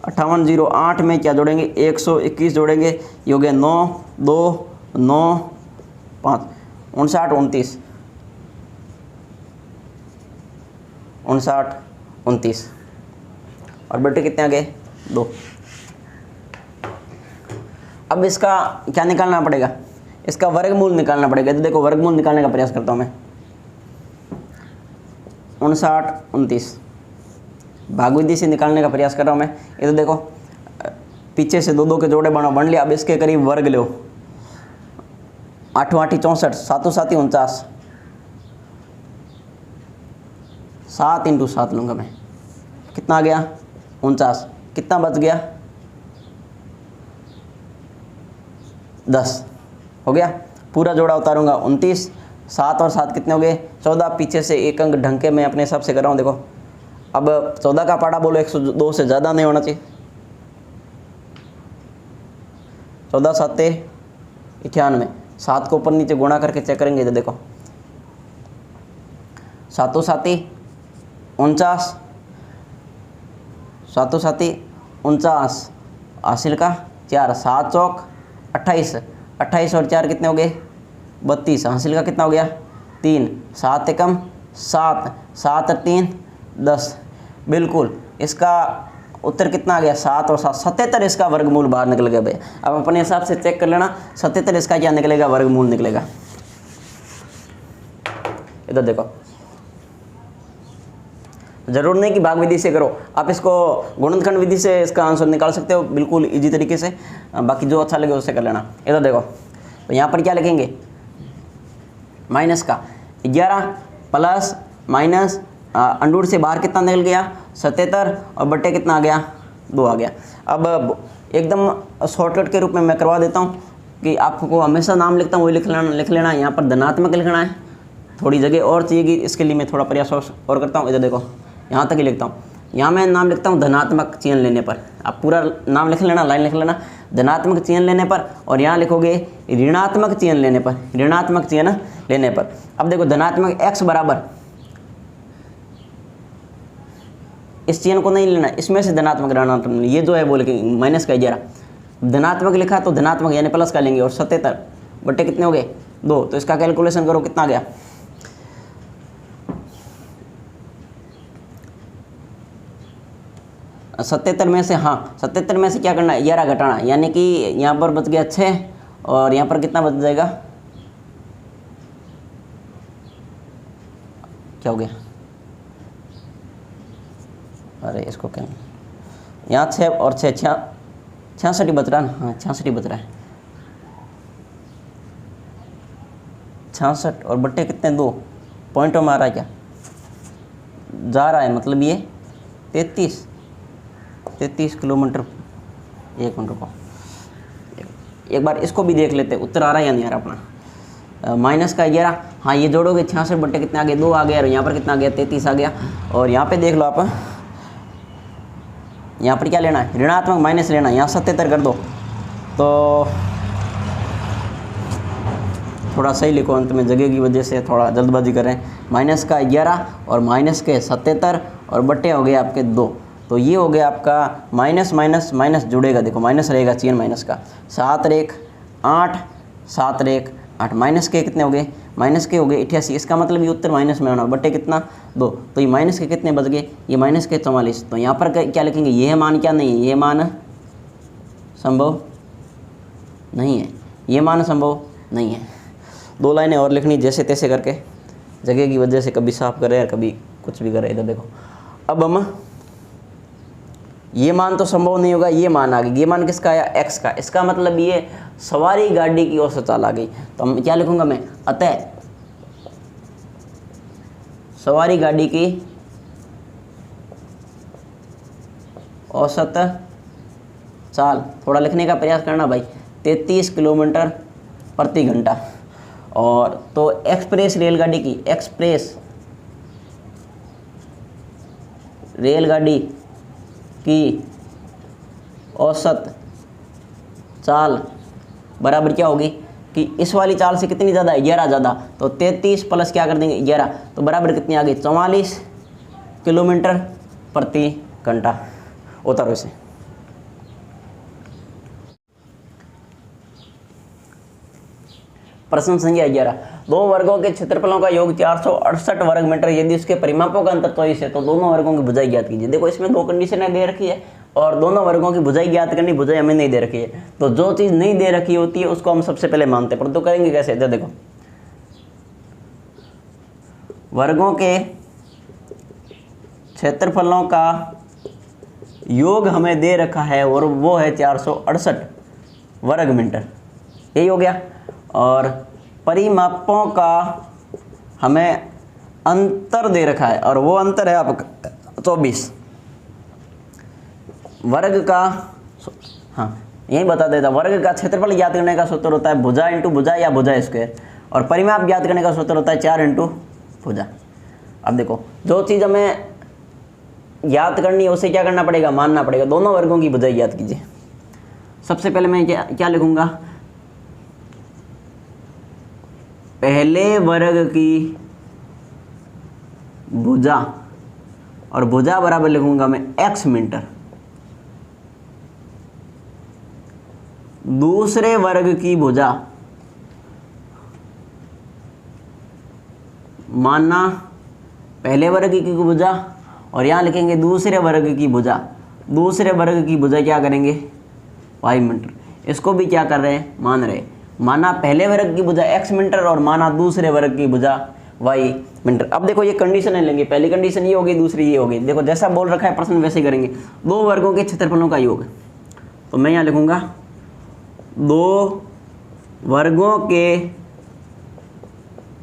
5808 में क्या जोड़ेंगे 121 जोड़ेंगे, ये हो गया 9 2 9 5 59 29 59 29 और बट्टे कितने आ गए 2। अब इसका क्या निकालना पड़ेगा, इसका वर्गमूल निकालना पड़ेगा। तो देखो वर्गमूल निकालने का प्रयास करता हूँ मैं, 59 29 भागविधि से निकालने का प्रयास कर रहा हूँ मैं। इधर देखो पीछे से 2 2 के जोड़े बन लिया। अब इसके करीब वर्ग लो, 8 8 64, 7 7 49, 7 × 7 लूँगा मैं, कितना आ गया 49, कितना बच गया 10 हो गया। पूरा जोड़ा उतारूंगा 29, 7 और 7 कितने हो गए 14, पीछे से एक अंक ढंग के मैं अपने हिसाब से कर रहा हूँ। देखो अब 14 का पाड़ा बोलो 102 से ज़्यादा नहीं होना चाहिए, 14 7 91, 7 को ऊपर नीचे गुणा करके चेक करेंगे। तो देखो 7 7 49, सातों साथी 49, हासिल का 4, 7 चौक 28, 28 और 4 कितने हो गए 32, हासिल का कितना हो गया 3, 7 एकम 7, 7 और 3 10। बिल्कुल इसका उत्तर कितना आ गया 7 और 7 77 इसका वर्गमूल बाहर निकल गया भाई। अब अपने हिसाब से चेक कर लेना 77 इसका क्या निकलेगा वर्गमूल निकलेगा। इधर देखो, जरूर नहीं कि भाग विधि से करो, आप इसको गुणनखंड विधि से इसका आंसर निकाल सकते हो बिल्कुल इजी तरीके से, बाकी जो अच्छा लगे उससे कर लेना। इधर देखो तो यहाँ पर क्या लिखेंगे माइनस का 11 प्लस माइनस अंडूर से बाहर कितना निकल गया 77 और बट्टे कितना आ गया 2 आ गया। अब एकदम शॉर्टकट के रूप में मैं करवा देता हूँ कि आपको हमेशा नाम लिखता हूँ वही लिख लेना। यहाँ पर धनात्मक लिखना है, थोड़ी जगह और चाहिएगी, इसके लिए मैं थोड़ा प्रयास और करता हूँ। इधर देखो यहाँ तक ही लिखता हूँ, यहाँ मैं नाम लिखता हूँ धनात्मक चिन्ह लेने पर, आप पूरा नाम लिख लेना, लाइन लिख लेना धनात्मक चिन्ह लेने पर, और यहाँ लिखोगे ऋणात्मक चिन्ह लेने पर, ऋणात्मक चिन्ह लेने पर। अब देखो धनात्मक x बराबर, इस चिन्ह को नहीं लेना, इसमें से धनात्मक ऋणात्मक, ये जो है बोल के माइनस का 11 धनात्मक लिखा तो धनात्मक यानी प्लस का लेंगे, और 77 बट्टे कितने हो गए 2, तो इसका कैलकुलेशन करो कितना गया 77 में से, हाँ 77 में से क्या करना है 11 घटाना, यानी कि यहाँ पर बच गया 6 और यहाँ पर कितना बच जाएगा, क्या हो गया, अरे इसको क्या, यहाँ 6 और 6 66 ही बच रहा है ना, हाँ 66 ही बच रहा है, 66 और बट्टे कितने 2 पॉइंटों में आ रहा है, क्या जा रहा है, मतलब ये 33 किलोमीटर। एक मिनट रुको, एक बार इसको भी देख लेते, उत्तर आ रहा है या नहीं आ रहा अपना। माइनस का 11, हाँ ये जोड़ोगे 66 बट्टे कितने आ गए 2 आ गया, और यहाँ पर कितना आ गया 33 आ गया। और यहाँ पे देख लो आप, यहाँ पर क्या लेना है ऋणात्मक माइनस लेना है, यहाँ 77 कर दो तो थोड़ा सही लिखो, अंत में जगह की वजह से थोड़ा जल्दबाजी कर रहे हैं। माइनस का 11 और माइनस के 77 और बट्टे हो गए आपके 2, तो ये हो गया आपका माइनस माइनस माइनस जुड़ेगा, देखो माइनस रहेगा चिन्ह माइनस का, 7 और 1 8, 7 और 1 8, माइनस के कितने हो गए माइनस के हो गए 88, इसका मतलब ये उत्तर माइनस में होना, बट्टे कितना 2, तो ये माइनस के कितने बच गए, ये माइनस के 44। तो यहाँ पर क्या लिखेंगे, ये मान क्या नहीं है, ये मान संभव नहीं है, ये मान संभव नहीं है। 2 लाइनें और लिखनी जैसे तैसे करके, जगह की वजह से कभी साफ करे कभी कुछ भी करे। इधर देखो, अब हम ये मान तो संभव नहीं होगा, ये मान आ गई, ये मान किसका आया x का, इसका मतलब ये सवारी गाड़ी की औसत चाल आ गई। तो हम क्या लिखूंगा मैं, अतः सवारी गाड़ी की औसत चाल, थोड़ा लिखने का प्रयास करना भाई, 33 किलोमीटर प्रति घंटा। और तो एक्सप्रेस रेलगाड़ी की, एक्सप्रेस रेलगाड़ी की औसत चाल बराबर क्या होगी कि इस वाली चाल से कितनी ज़्यादा है 11 ज़्यादा, तो 33 प्लस क्या कर देंगे 11, तो बराबर कितनी आ गई 44 किलोमीटर प्रति घंटा। उतारो इसे। प्रश्न संख्या 11, 2 वर्गों के क्षेत्रफलों का योग 468 वर्ग मीटर, यदि उसके परिमापों का अंतर 24 है तो दोनों वर्गों की भुजाई ज्ञात कीजिए। देखो इसमें 2 कंडीशनें दे रखी है और दोनों वर्गों की भुजाई ज्ञात करनी, भुजाई हमें नहीं दे रखी है, तो जो चीज़ नहीं दे रखी होती है उसको हम सबसे पहले मानते हैं, परंतु करेंगे कैसे। इधर देखो, वर्गों के क्षेत्रफलों का योग हमें दे रखा है और वो है 468 वर्ग मीटर, यही हो गया। और परिमापों का हमें अंतर दे रखा है और वो अंतर है आपका 24 वर्ग का, हाँ यही बता देता, वर्ग का क्षेत्रफल ज्ञात करने का सूत्र होता है भुजा इंटू भुजा या भुजा स्क्वायर, और परिमाप ज्ञात करने का सूत्र होता है 4 इंटू भुजा। अब देखो जो चीज़ हमें ज्ञात करनी है उसे क्या करना पड़ेगा, मानना पड़ेगा। दोनों वर्गों की भुजाई ज्ञात कीजिए। सबसे पहले मैं क्या लिखूंगा, पहले वर्ग की भुजा और भुजा बराबर लिखूंगा मैं x मीटर। दूसरे वर्ग की भुजा मानना पहले वर्ग की भुजा, और यहाँ लिखेंगे दूसरे वर्ग की भुजा। दूसरे वर्ग की भुजा क्या करेंगे y मीटर। इसको भी क्या कर रहे हैं मान रहे, माना पहले वर्ग की भुजा x मीटर और माना दूसरे वर्ग की भुजा y मीटर। अब देखो ये कंडीशन है लेंगे, पहली कंडीशन ये होगी, दूसरी ये होगी। देखो जैसा बोल रखा है प्रश्न वैसे ही करेंगे। दो वर्गों के क्षेत्रफलों का योग, तो मैं यहाँ लिखूंगा दो वर्गों के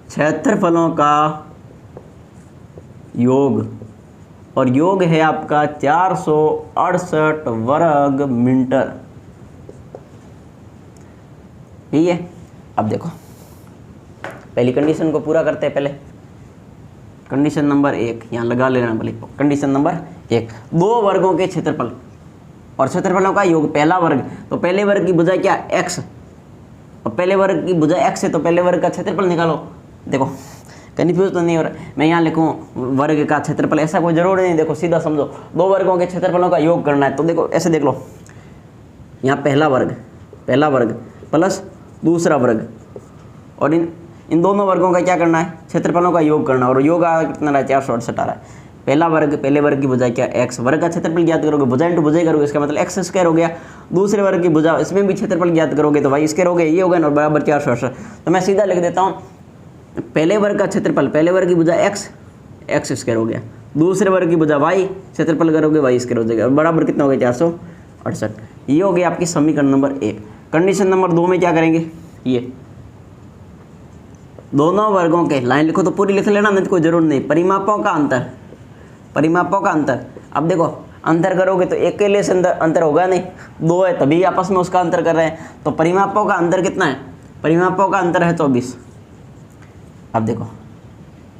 क्षेत्रफलों का योग, और योग है आपका 468 वर्ग मीटर। ठीक है, अब देखो पहली कंडीशन को पूरा करते हैं। पहले कंडीशन नंबर 1 यहाँ लगा लेना भले। कंडीशन नंबर 1, दो वर्गों के क्षेत्रफल और क्षेत्रफलों का योग। पहला वर्ग, तो पहले वर्ग की भुजा क्या x, और पहले वर्ग की भुजा x है तो पहले वर्ग का क्षेत्रफल निकालो। देखो कन्फ्यूज तो नहीं हो रहा, मैं यहाँ लिखूँ वर्ग का क्षेत्रफल, ऐसा कोई जरूर नहीं। देखो सीधा समझो, दो वर्गों के क्षेत्रफलों का योग करना है। तो देखो ऐसे देख लो, यहाँ पहला वर्ग प्लस दूसरा वर्ग, और इन दोनों वर्गों का क्या करना है क्षेत्रफलों का योग करना, और योग कितना रहा है 468 आ रहा है। पहला वर्ग, पहले वर्ग की भुजा क्या x, वर्ग का क्षेत्रफल ज्ञात करोगे, भुजा इंटू भुजा करोगे, इसका मतलब x स्क्वायर हो गया। दूसरे वर्ग की भुजा, इसमें भी क्षेत्रफल ज्ञात करोगे तो y स्क्वायर हो गया, ये हो गया ना, बराबर 468। तो मैं सीधा लिख देता हूँ पहले वर्ग का क्षेत्रफल, पहले वर्ग की भुजा x स्क्वायर हो गया, दूसरे वर्ग की भुजा y, क्षेत्रफल करोगे y स्क्वायर हो जाएगा, और बराबर कितना हो गया 468। ये हो गया आपकी समीकरण नंबर 1। कंडीशन नंबर 2 में क्या करेंगे, ये दोनों वर्गों के, लाइन लिखो तो पूरी लिख लेना, नहीं तो कोई जरूर नहीं। परिमापों का अंतर, अब देखो अंतर करोगे तो एक के लिए से अंतर होगा नहीं, दो है तभी आपस में उसका अंतर कर रहे हैं। तो परिमापों का अंतर कितना है, परिमापों का अंतर है 24। अब देखो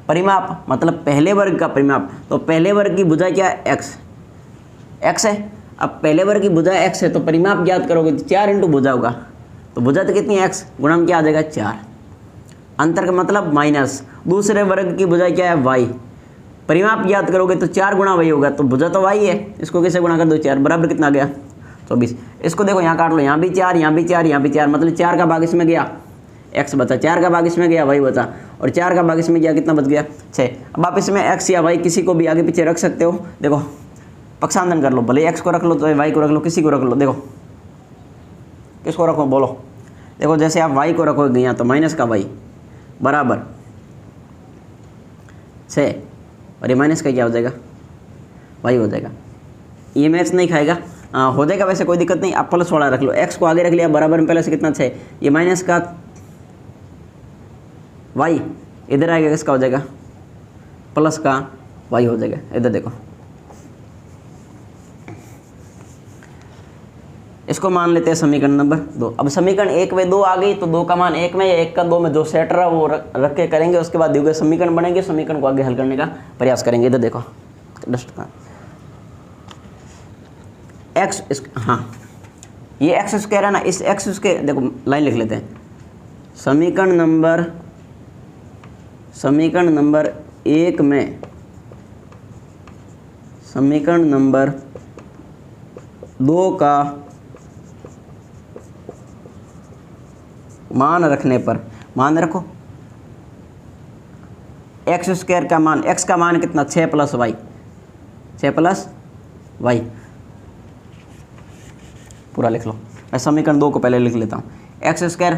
परिमाप मतलब पहले वर्ग का परिमाप, तो पहले वर्ग की भुजा क्या है x है। अब पहले वर्ग की भुजा x है तो परिमाप ज्ञात करोगे तो 4 इंटू भुजा होगा, तो भुजा तो कितनी है x, गुणा में क्या आ जाएगा 4, अंतर का मतलब माइनस। दूसरे वर्ग की भुजा क्या है y, परिमाप ज्ञात करोगे तो 4 गुणा y होगा, तो भुजा तो y है, इसको कैसे गुणा कर दो 4, बराबर कितना आ गया 24। इसको देखो यहाँ काट लो, यहाँ भी 4, यहाँ भी 4, यहाँ भी 4, मतलब 4 का भाग इसमें गया x बचा, 4 का भाग इसमें गया y बचा, और 4 का भाग इसमें गया, कितना बच गया 6। अब आप इसमें x या y किसी को भी आगे पीछे रख सकते हो। देखो पक्षांतरण कर लो, भले x को रख लो तो y को रख लो, किसी को रख लो। देखो किसको रखो बोलो, देखो जैसे आप y को रखोगे यहाँ तो माइनस का y बराबर 6, और ये माइनस का क्या हो जाएगा y हो जाएगा। ये मैच नहीं खाएगा, हो जाएगा वैसे कोई दिक्कत नहीं। आप प्लस वाला रख लो, x को आगे रख लिया बराबर में पहले से कितना 6, ये माइनस का y इधर आएगा, किसका हो जाएगा प्लस का y हो जाएगा। इधर देखो इसको मान लेते हैं समीकरण नंबर 2। अब समीकरण 1 में 2 आ गई तो 2 का मान 1 में या 1 का 2 में, जो सेट रहा वो रख के करेंगे। उसके बाद दिए गए समीकरण बनेंगे, समीकरण को आगे हल करने का प्रयास करेंगे। इधर देखो डस्ट का x, हाँ ये x स्क्वायर है ना, इस x स्क्वायर देखो लाइन लिख लेते हैं। समीकरण नंबर 1 में, समीकरण नंबर 2 का मान रखने पर, मान रखो एक्स स्क्वायर का मान, x का मान कितना 6 प्लस वाई, 6 प्लस वाई पूरा लिख लो। मैं समीकरण 2 को पहले लिख लेता हूँ, एक्स स्क्वायर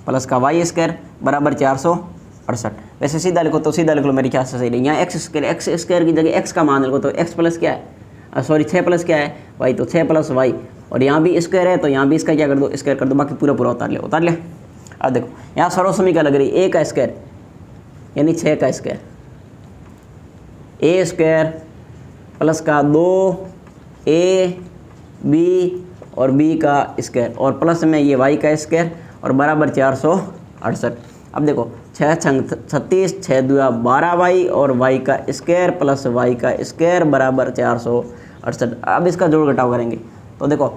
प्लस का वाई स्क्वायर बराबर 468। वैसे सीधा लिखो तो सीधा लिख लो, मेरी ख्याल से सही नहीं। यहाँ एक्स स्क्वायर की जगह x का मान लिखो तो x प्लस क्या है, सॉरी 6 प्लस क्या है वाई, तो 6 प्लस वाई, और यहाँ भी स्क्वायर है तो यहाँ भी इसका क्या कर दो स्क्वायर कर दो, बाकी पूरा उतार लिया। अब देखो यहाँ सर्व समीकरण लग रही है, a का स्क्वायर यानी 6 का स्क्वायर, a स्क्वायर प्लस का 2a b और b का स्क्वायर, और प्लस में ये y का स्क्वायर, और बराबर 468। अब देखो 6 छंग 36, 6 दुआ 12y और y का स्क्वायर प्लस y का स्क्वायर बराबर 468। अब इसका जोड़ घटाव करेंगे तो देखो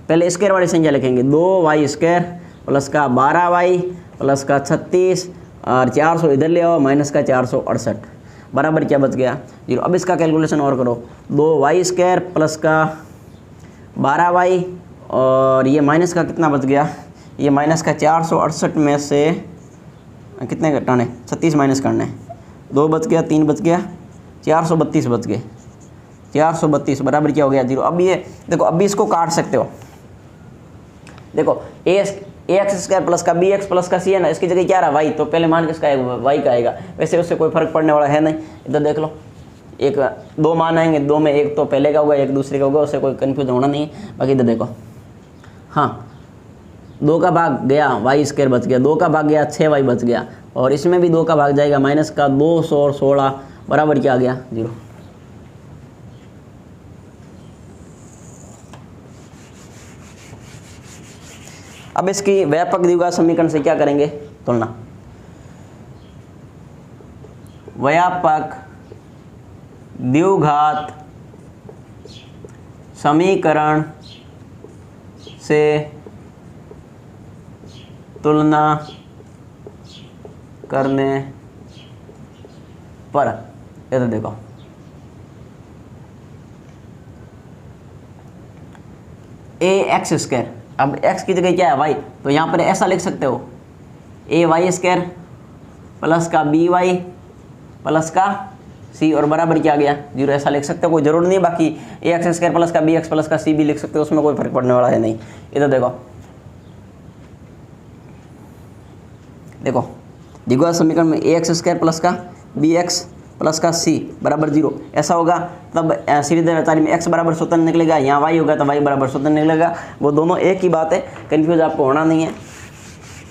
पहले स्क्वायर वाली संख्या लिखेंगे, 2y स्क्वायर प्लस का 12y प्लस का 36 और 400 इधर ले आओ, माइनस का 468 बराबर क्या बच गया 0। अब इसका कैलकुलेशन और करो, 2y² प्लस का 12y और ये माइनस का कितना बच गया, ये माइनस का 468 में से कितने घटाने 36 माइनस करने, 2 बच गया 3 बच गया 432 बच गए, 432 बराबर क्या हो गया 0। अब ये देखो, अब भी इसको काट सकते हो, देखो ax² प्लस का bx प्लस का c है ना, इसकी जगह क्या रहा y, तो पहले मान किसका आएगा y का आएगा, वैसे उससे कोई फर्क पड़ने वाला है नहीं। इधर देख लो, एक 2 मान आएंगे, 2 में एक तो पहले का होगा एक दूसरे का होगा, उससे कोई कन्फ्यूज होना नहीं है। बाकी इधर देखो, हाँ 2 का भाग गया y² बच गया, 2 का भाग गया 6y बच गया, और इसमें भी 2 का भाग जाएगा माइनस का 216 बराबर क्या आ गया 0। अब इसकी व्यापक द्विघात समीकरण से क्या करेंगे तुलना, व्यापक द्विघात समीकरण से तुलना करने पर, ये तो देखो ax², अब x की जगह क्या है y, तो यहाँ पर ऐसा लिख सकते हो ay² प्लस का by प्लस का c और बराबर क्या आ गया 0, ऐसा लिख सकते हो, कोई जरूर नहीं है। बाकी ax² प्लस का bx प्लस का c भी लिख सकते हो, उसमें कोई फर्क पड़ने वाला है नहीं। इधर देखो, देखो द्विघात समीकरण में ax² प्लस का bx प्लस का c बराबर 0 ऐसा होगा, तब सीधे आचार्य में x बराबर स्वतंत्र निकलेगा, यहाँ y होगा तो y बराबर स्वतंत्र निकलेगा, वो दोनों एक ही बात है, कन्फ्यूज आपको होना नहीं है।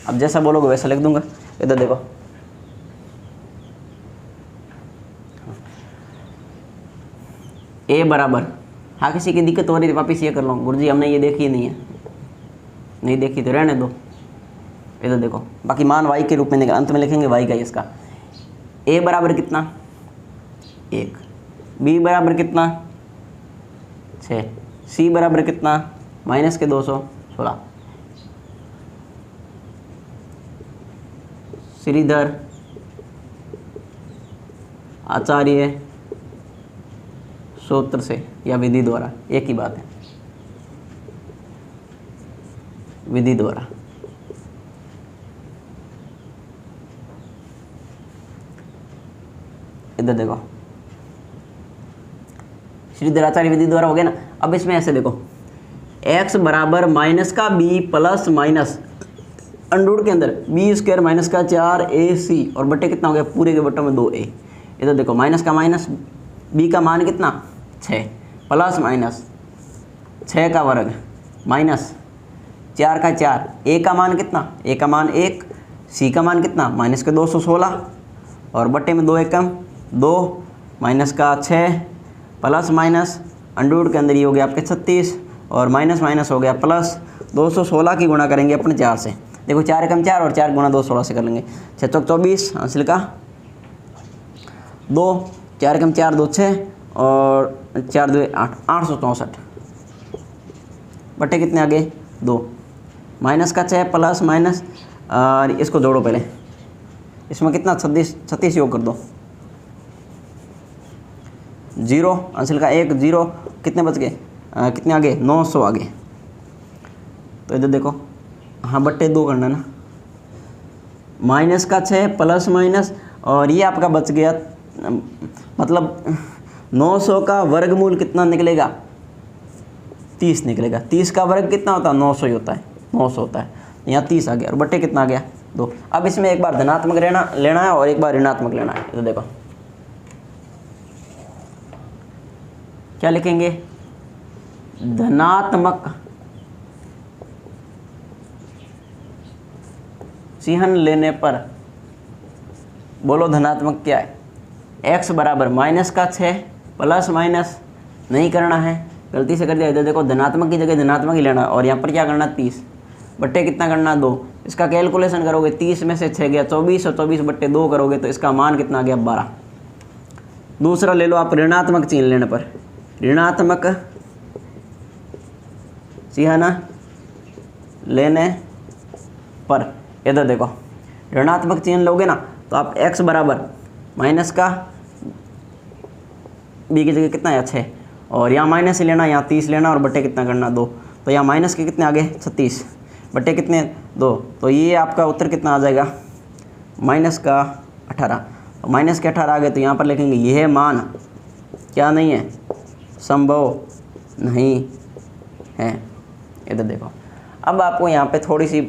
अब जैसा बोलोगे वैसा लिख दूंगा। इधर देखो, a बराबर, हाँ किसी की दिक्कत हो रही थी वापिस ये कर लो, गुरुजी हमने ये देखी नहीं है, नहीं देखी तो रहने दो। इधर देखो, बाकी मान y के रूप में निकल, अंत में लिखेंगे y का इसका, a बराबर कितना 1, b बराबर कितना 6, c बराबर कितना माइनस के 216। श्रीधर आचार्य सूत्र से या विधि द्वारा, एक ही बात है, विधि द्वारा इधर देखो श्रीधराचार्य विधि द्वारा हो गया ना। अब इसमें ऐसे देखो, x बराबर माइनस का b प्लस माइनस अंडूर के अंदर b² माइनस का 4ac और बट्टे कितना हो गया पूरे के बट्टों में 2a। इधर देखो माइनस का माइनस, b का मान कितना 6 प्लस माइनस 6 का वर्ग माइनस 4 का 4, a का मान कितना, a का मान 1, c का मान कितना माइनस के 216 और बट्टे में 2 एकम 2 माइनस का 6 प्लस माइनस अंडूर के अंदर ये हो गया आपके 36 और माइनस माइनस हो गया प्लस 216 की गुणा करेंगे अपने 4 से। देखो 4 एकम 4 और 4 गुणा 216 से कर लेंगे, 6 चौक 24 हासिल का 2, 4 एकम 4 2 6 और 4 2 8, 864 बट्टे कितने आ गए 2, माइनस का 6 प्लस माइनस और इसको जोड़ो पहले, इसमें कितना 36 योग कर दो, 0 अंशल का 1 0 कितने बच गए कितने आ गए 900 आ गए। तो इधर देखो, हाँ बट्टे 2 करना ना, माइनस का 6 प्लस माइनस और ये आपका बच गया, मतलब 900 का वर्गमूल कितना निकलेगा 30 निकलेगा। 30 का वर्ग कितना होता है 900 ही होता है, 900 होता है, यहाँ 30 आ गया और बट्टे कितना आ गया 2। अब इसमें एक बार धनात्मक लेना है और एक बार ऋणात्मक लेना है। तो देखो क्या लिखेंगे, धनात्मक चिन्ह लेने पर, बोलो धनात्मक क्या है, x बराबर माइनस का 6 प्लस माइनस नहीं करना है, गलती से कर दिया। इधर देखो धनात्मक की जगह धनात्मक ही लेना और यहाँ पर क्या करना 30 बट्टे कितना करना 2। इसका कैलकुलेशन करोगे 30 में से 6 गया 24 और 24 बट्टे 2 करोगे तो इसका मान कितना आ गया 12। दूसरा ले लो आप ऋणात्मक चिन्ह लेने पर, ऋणात्मक चिन्ह लेने पर इधर देखो ऋणात्मक चिन्ह लोगे ना तो आप x बराबर माइनस का बी की जगह कितना है 6, और यहाँ माइनस ही लेना, यहाँ 30 लेना और बट्टे कितना करना 2, तो यहाँ माइनस के कितने आ गए 36, बट्टे कितने 2, तो ये आपका उत्तर कितना आ जाएगा माइनस का 18। माइनस के 18 आ गए तो यहाँ पर लिखेंगे यह मान क्या नहीं है, संभव नहीं है। इधर देखो, अब आपको यहाँ पे थोड़ी सी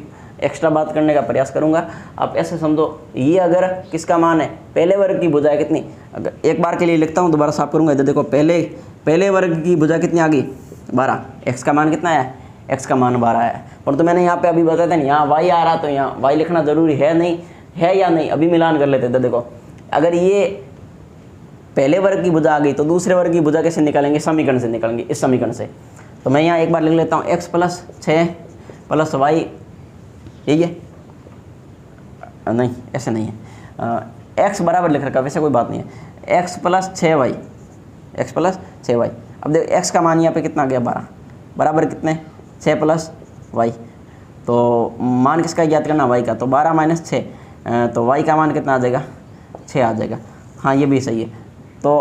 एक्स्ट्रा बात करने का प्रयास करूँगा। आप ऐसे समझो, ये अगर किसका मान है, पहले वर्ग की भुजा कितनी, अगर एक बार के लिए लिखता हूँ दोबारा साफ करूँगा। इधर देखो, पहले वर्ग की भुजा कितनी आ गई 12, एक्स का मान कितना है, एक्स का मान 12 है। पर तो मैंने यहाँ पे अभी बताया था नहीं, यहाँ वाई आ रहा, तो यहाँ वाई लिखना ज़रूरी है नहीं है या नहीं, अभी मिलान कर लेते थे। देखो, अगर ये पहले वर्ग की भुजा आ गई तो दूसरे वर्ग की भुजा कैसे निकालेंगे, समीकरण से निकालेंगे, इस समीकरण से। तो मैं यहाँ एक बार लिख लेता हूँ x + 6 + y, यही है, नहीं ऐसे नहीं है, x बराबर लिख रखा, वैसे कोई बात नहीं है, x + 6y, x + 6y। अब देखो x का मान यहाँ पे कितना आ गया 12, बराबर कितने 6 + y, तो मान किसका याद करना, y का, तो 12 - 6, तो y का मान कितना आ जाएगा 6 आ जाएगा। हाँ ये भी सही है। तो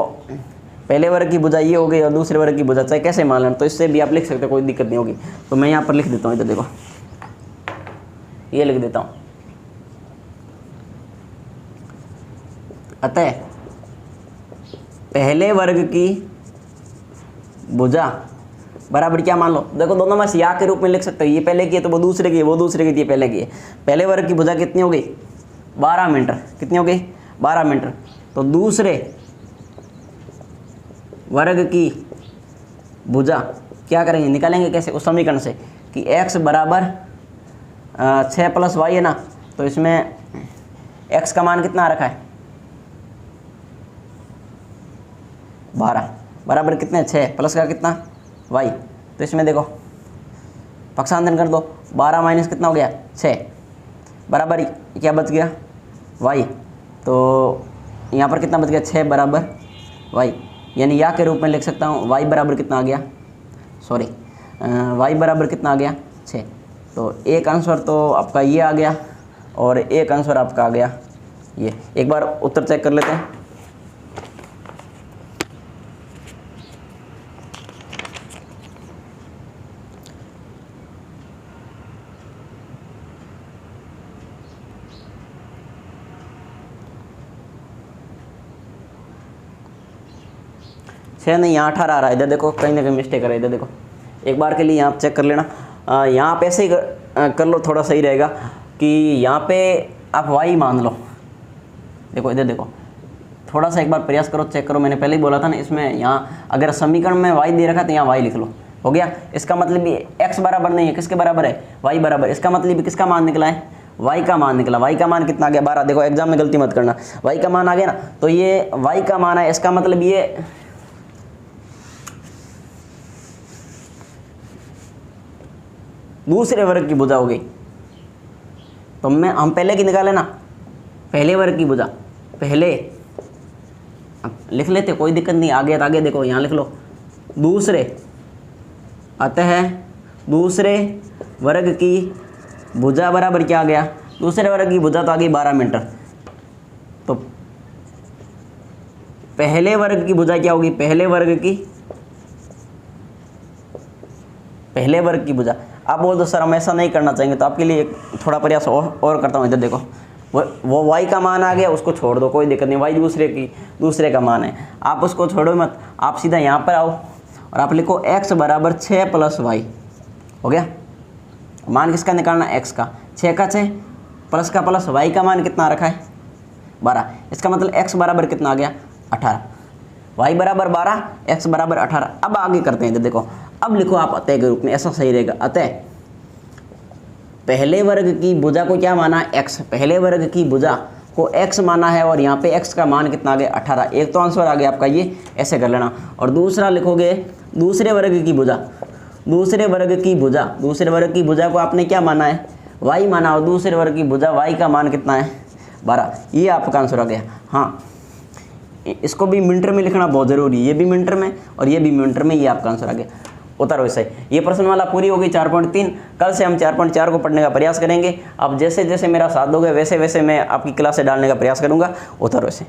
पहले वर्ग की भुजा ये हो गई और दूसरे वर्ग की भुजा चाहे कैसे मान लेना, तो इससे भी आप लिख सकते हो, कोई दिक्कत नहीं होगी। तो मैं यहाँ पर लिख देता हूँ, इधर देखो, ये लिख देता हूँ, अतः पहले वर्ग की भुजा बराबर क्या मान लो, देखो दोनों में या के रूप में लिख सकते हो, ये पहले की है तो वो दूसरे की है, वो दूसरे की थी पहले की है। पहले वर्ग की भुजा कितनी हो गई 12 मीटर, कितनी हो गई 12 मीटर, तो दूसरे वर्ग की भुजा क्या करेंगे, निकालेंगे कैसे, उस समीकरण से कि x बराबर 6 + y है ना, तो इसमें x का मान कितना आ रखा है 12, बराबर कितने 6 प्लस का कितना y, तो इसमें देखो पक्षांतरण कर दो, 12 माइनस कितना हो गया 6, बराबर क्या बच गया y, तो यहाँ पर कितना बच गया 6 बराबर y, यानी या के रूप में लिख सकता हूँ y बराबर कितना आ गया, सॉरी y बराबर कितना आ गया 6। तो एक आंसर तो आपका ये आ गया और एक आंसर आपका आ गया ये। एक बार उत्तर चेक कर लेते हैं। छः नहीं, यहाँ 18 आ रहा है। इधर देखो कहीं ना कहीं मिस्टेक है, इधर देखो एक बार के लिए यहाँ चेक कर लेना। यहाँ पे ऐसे ही कर लो, थोड़ा सही रहेगा कि यहाँ पे आप y मान लो। देखो इधर देखो, थोड़ा सा एक बार प्रयास करो, चेक करो। मैंने पहले ही बोला था ना, इसमें यहाँ अगर समीकरण में y दे रखा तो यहाँ y लिख लो, हो गया। इसका मतलब भी x बराबर नहीं है, किसके बराबर है y बराबर। इसका मतलब भी किसका मान निकला है, y का मान निकला। y का मान कितना आ गया 12। देखो एग्जाम में गलती मत करना, y का मान आ गया ना, तो ये y का मान है। इसका मतलब ये दूसरे वर्ग की भुजा हो गई। तो हम पहले की निकाले ना, पहले वर्ग की भुजा पहले लिख लेते, कोई दिक्कत नहीं। आगे तो आगे देखो, यहाँ लिख लो दूसरे, अतः दूसरे वर्ग की भुजा बराबर क्या आ गया, दूसरे वर्ग की भुजा तो आ गई 12 मीटर। तो पहले वर्ग की भुजा क्या होगी, पहले वर्ग की भुजा। आप बोल दो सर हम ऐसा नहीं करना चाहेंगे, तो आपके लिए थोड़ा प्रयास और करता हूँ। इधर देखो वो y का मान आ गया, उसको छोड़ दो, कोई दिक्कत नहीं। y दूसरे का मान है, आप उसको छोड़ो मत। आप सीधा यहाँ पर आओ और आप लिखो x बराबर 6 + y, हो गया। मान किसका निकालना, x का, 6 का 6 प्लस का प्लस, y का मान कितना रखा है 12। इसका मतलब x बराबर कितना आ गया 18, y बराबर 12, x बराबर 18। अब आगे करते हैं। इधर देखो, अब लिखो आप अतः के रूप में, ऐसा सही रहेगा। अतः पहले वर्ग की भुजा को क्या माना, x। पहले वर्ग की भुजा को x माना है और यहाँ पे x का मान कितना आ गया 18। एक तो आंसर आ गया आपका ये, ऐसे कर लेना। और दूसरा लिखोगे दूसरे वर्ग की भुजा, दूसरे वर्ग की भुजा को आपने क्या माना है y माना, और दूसरे वर्ग की भुजा y का मान कितना है 12। ये आपका आंसर आ गया। हाँ, इसको भी मिनटर में लिखना बहुत ज़रूरी है, ये भी मिनटर में और ये भी मिनटर में। ये आपका आंसर आ गया। उतारो इसे। ये प्रश्न वाला पूरी हो गई 4.3। कल से हम 4.4 को पढ़ने का प्रयास करेंगे। अब जैसे जैसे मेरा साथ दोगे वैसे वैसे मैं आपकी क्लास से डालने का प्रयास करूँगा। उतारो इसे।